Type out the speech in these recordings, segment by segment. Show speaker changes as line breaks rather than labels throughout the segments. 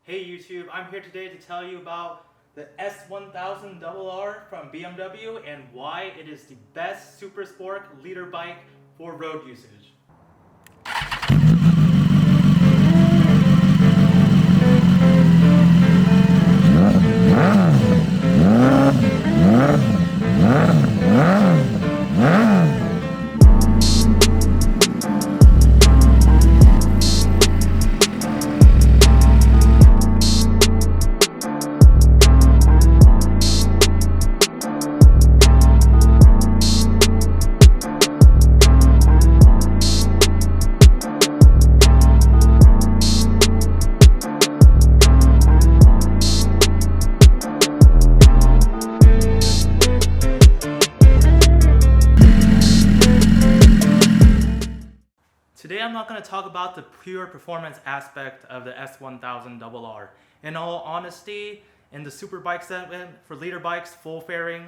Hey YouTube, I'm here today to tell you about the S1000RR from BMW and why it is the best super sport leader bike for road usage. Today I'm not going to talk about the pure performance aspect of the S1000RR. In all honesty, in the super bike segment, for leader bikes, full fairing,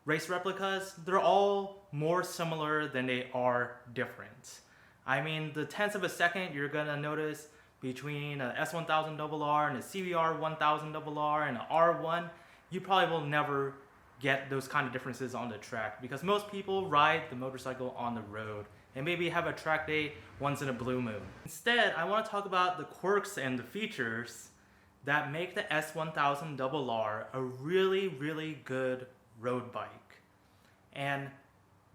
race replicas, they're all more similar than they are different. I mean, the tenths of a second you're going to notice between an S1000RR and a CBR 1000RR and an R1, you probably will never get those kind of differences on the track because most people ride the motorcycle on the road and maybe have a track day once in a blue moon. Instead, I want to talk about the quirks and the features that make the S1000RR a really, really good road bike. And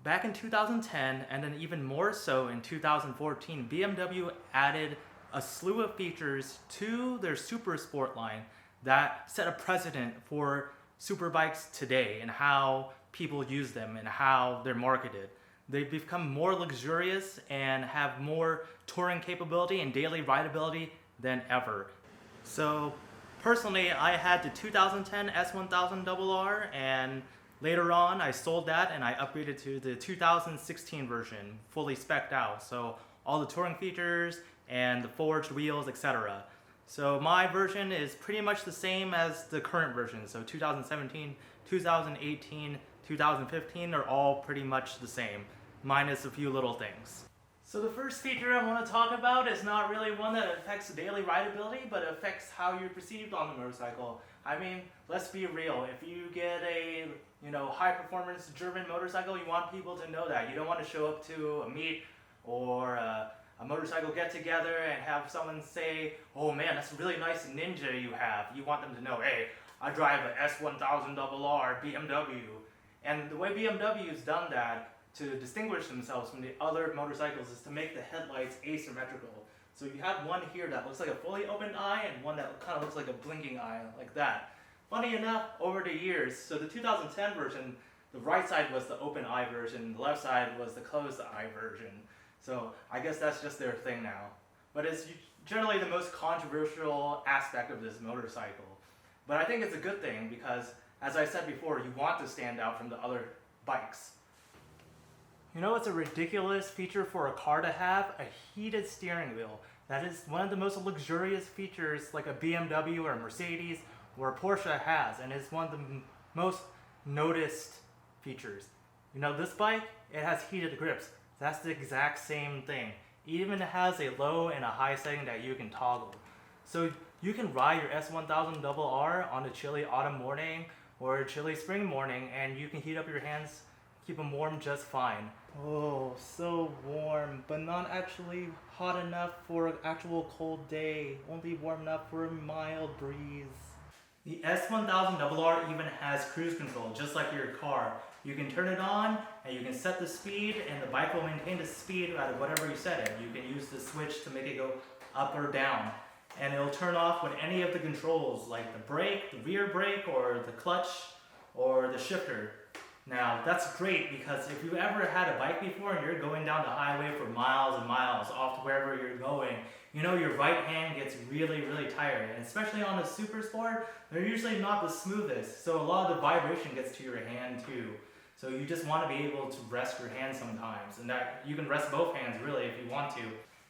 back in 2010, and then even more so in 2014, BMW added a slew of features to their super sport line that set a precedent for super bikes today and how people use them and how they're marketed. They've become more luxurious and have more touring capability and daily rideability than ever. So personally, I had the 2010 S1000RR and later on I sold that and I upgraded to the 2016 version, fully spec'd out. So all the touring features and the forged wheels, etc. So my version is pretty much the same as the current version. So 2017, 2018, 2015 are all pretty much the same, minus a few little things. So the first feature I want to talk about is not really one that affects daily rideability, but affects how you're perceived on the motorcycle. I mean, let's be real. If you get a high performance German motorcycle, you want people to know that. You don't want to show up to a meet or a motorcycle get together and have someone say, "Oh man, that's a really nice Ninja you have." You want them to know, "Hey, I drive an S1000RR BMW." And the way BMW's done that to distinguish themselves from the other motorcycles is to make the headlights asymmetrical. So you have one here that looks like a fully opened eye and one that kind of looks like a blinking eye, like that. Funny enough, over the years, so the 2010 version, the right side was the open eye version, the left side was the closed eye version. So I guess that's just their thing now. But it's generally the most controversial aspect of this motorcycle. But I think it's a good thing because, as I said before, you want to stand out from the other bikes. You know what's a ridiculous feature for a car to have? A heated steering wheel. That is one of the most luxurious features like a BMW or a Mercedes or a Porsche has, and it's one of the most noticed features. You know, this bike, it has heated grips. That's the exact same thing. It even has a low and a high setting that you can toggle. So you can ride your S1000RR on a chilly autumn morning or a chilly spring morning and you can heat up your hands, keep them warm just fine. Oh, so warm, but not actually hot enough for an actual cold day, only warm enough for a mild breeze. The S1000RR even has cruise control, just like your car. You can turn it on and you can set the speed and the bike will maintain the speed at whatever you set it. You can use the switch to make it go up or down. And it'll turn off when any of the controls, like the brake, the rear brake, or the clutch, or the shifter. Now, that's great because if you've ever had a bike before and you're going down the highway for miles and miles off to wherever you're going, you know your right hand gets really, really tired. And especially on a super sport, they're usually not the smoothest. So a lot of the vibration gets to your hand too. So you just want to be able to rest your hand sometimes. And that you can rest both hands really if you want to.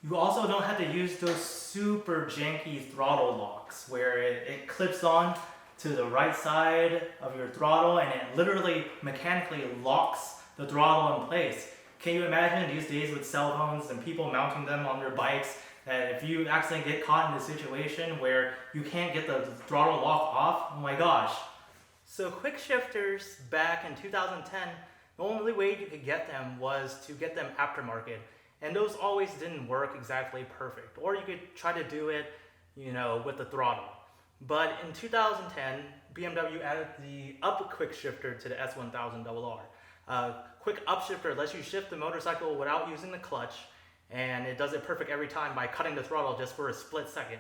You also don't have to use those super janky throttle locks where it clips on to the right side of your throttle and it literally mechanically locks the throttle in place. Can you imagine these days with cell phones and people mounting them on their bikes And if you accidentally get caught in a situation where you can't get the throttle lock off, oh my gosh. So quick shifters back in 2010, the only way you could get them was to get them aftermarket. And those always didn't work exactly perfect. Or you could try to do it, with the throttle. But in 2010, BMW added the up quick shifter to the S1000RR. Quick upshifter lets you shift the motorcycle without using the clutch, and it does it perfect every time by cutting the throttle just for a split second.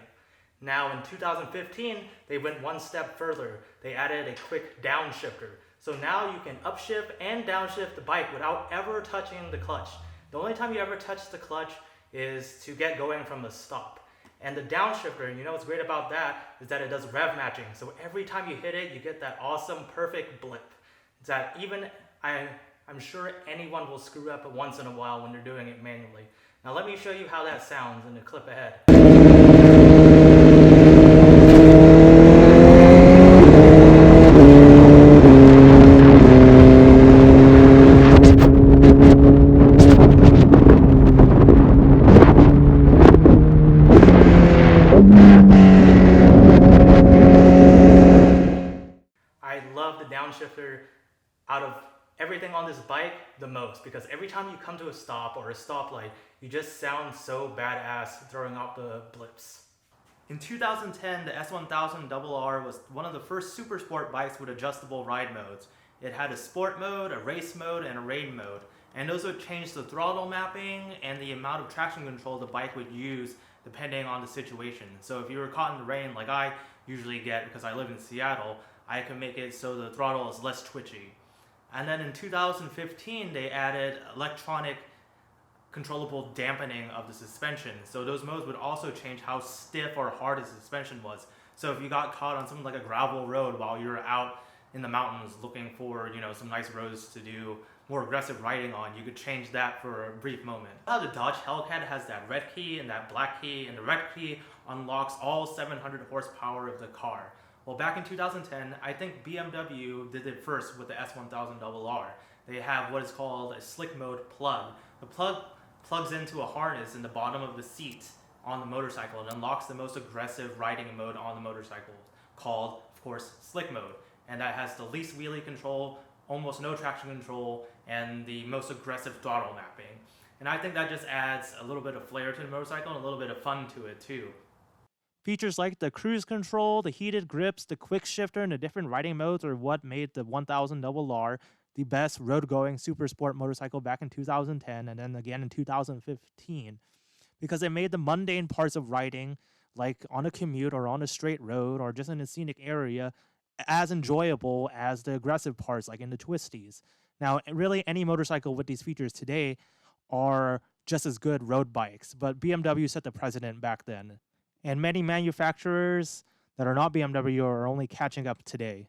Now in 2015, they went one step further. They added a quick downshifter. So now you can upshift and downshift the bike without ever touching the clutch. The only time you ever touch the clutch is to get going from the stop. And the downshifter, what's great about that is that it does rev matching. So every time you hit it, you get that awesome, perfect blip. That even, I'm sure anyone will screw up once in a while when they're doing it manually. Now let me show you how that sounds in the clip ahead. I love the downshifter out of everything on this bike the most because every time you come to a stop or a stoplight, you just sound so badass throwing out the blips. In 2010, the S1000RR was one of the first supersport bikes with adjustable ride modes. It had a sport mode, a race mode, and a rain mode. And those would change the throttle mapping and the amount of traction control the bike would use depending on the situation. So if you were caught in the rain like I usually get because I live in Seattle, I can make it so the throttle is less twitchy. And then in 2015, they added electronic controllable dampening of the suspension. So those modes would also change how stiff or hard the suspension was. So if you got caught on something like a gravel road while you were out in the mountains looking for, some nice roads to do more aggressive riding on, you could change that for a brief moment. Now the Dodge Hellcat has that red key and that black key, and the red key unlocks all 700 horsepower of the car. Well, back in 2010, I think BMW did it first with the S1000RR. They have what is called a slick mode plug. The plug plugs into a harness in the bottom of the seat on the motorcycle and unlocks the most aggressive riding mode on the motorcycle, called, of course, slick mode. And that has the least wheelie control, almost no traction control, and the most aggressive throttle mapping. And I think that just adds a little bit of flair to the motorcycle and a little bit of fun to it too. Features like the cruise control, the heated grips, the quick shifter, and the different riding modes are what made the 1000RR the best road-going super sport motorcycle back in 2010 and then again in 2015. Because it made the mundane parts of riding, like on a commute or on a straight road or just in a scenic area, as enjoyable as the aggressive parts like in the twisties. Now, really any motorcycle with these features today are just as good road bikes, but BMW set the precedent back then. And many manufacturers that are not BMW are only catching up today.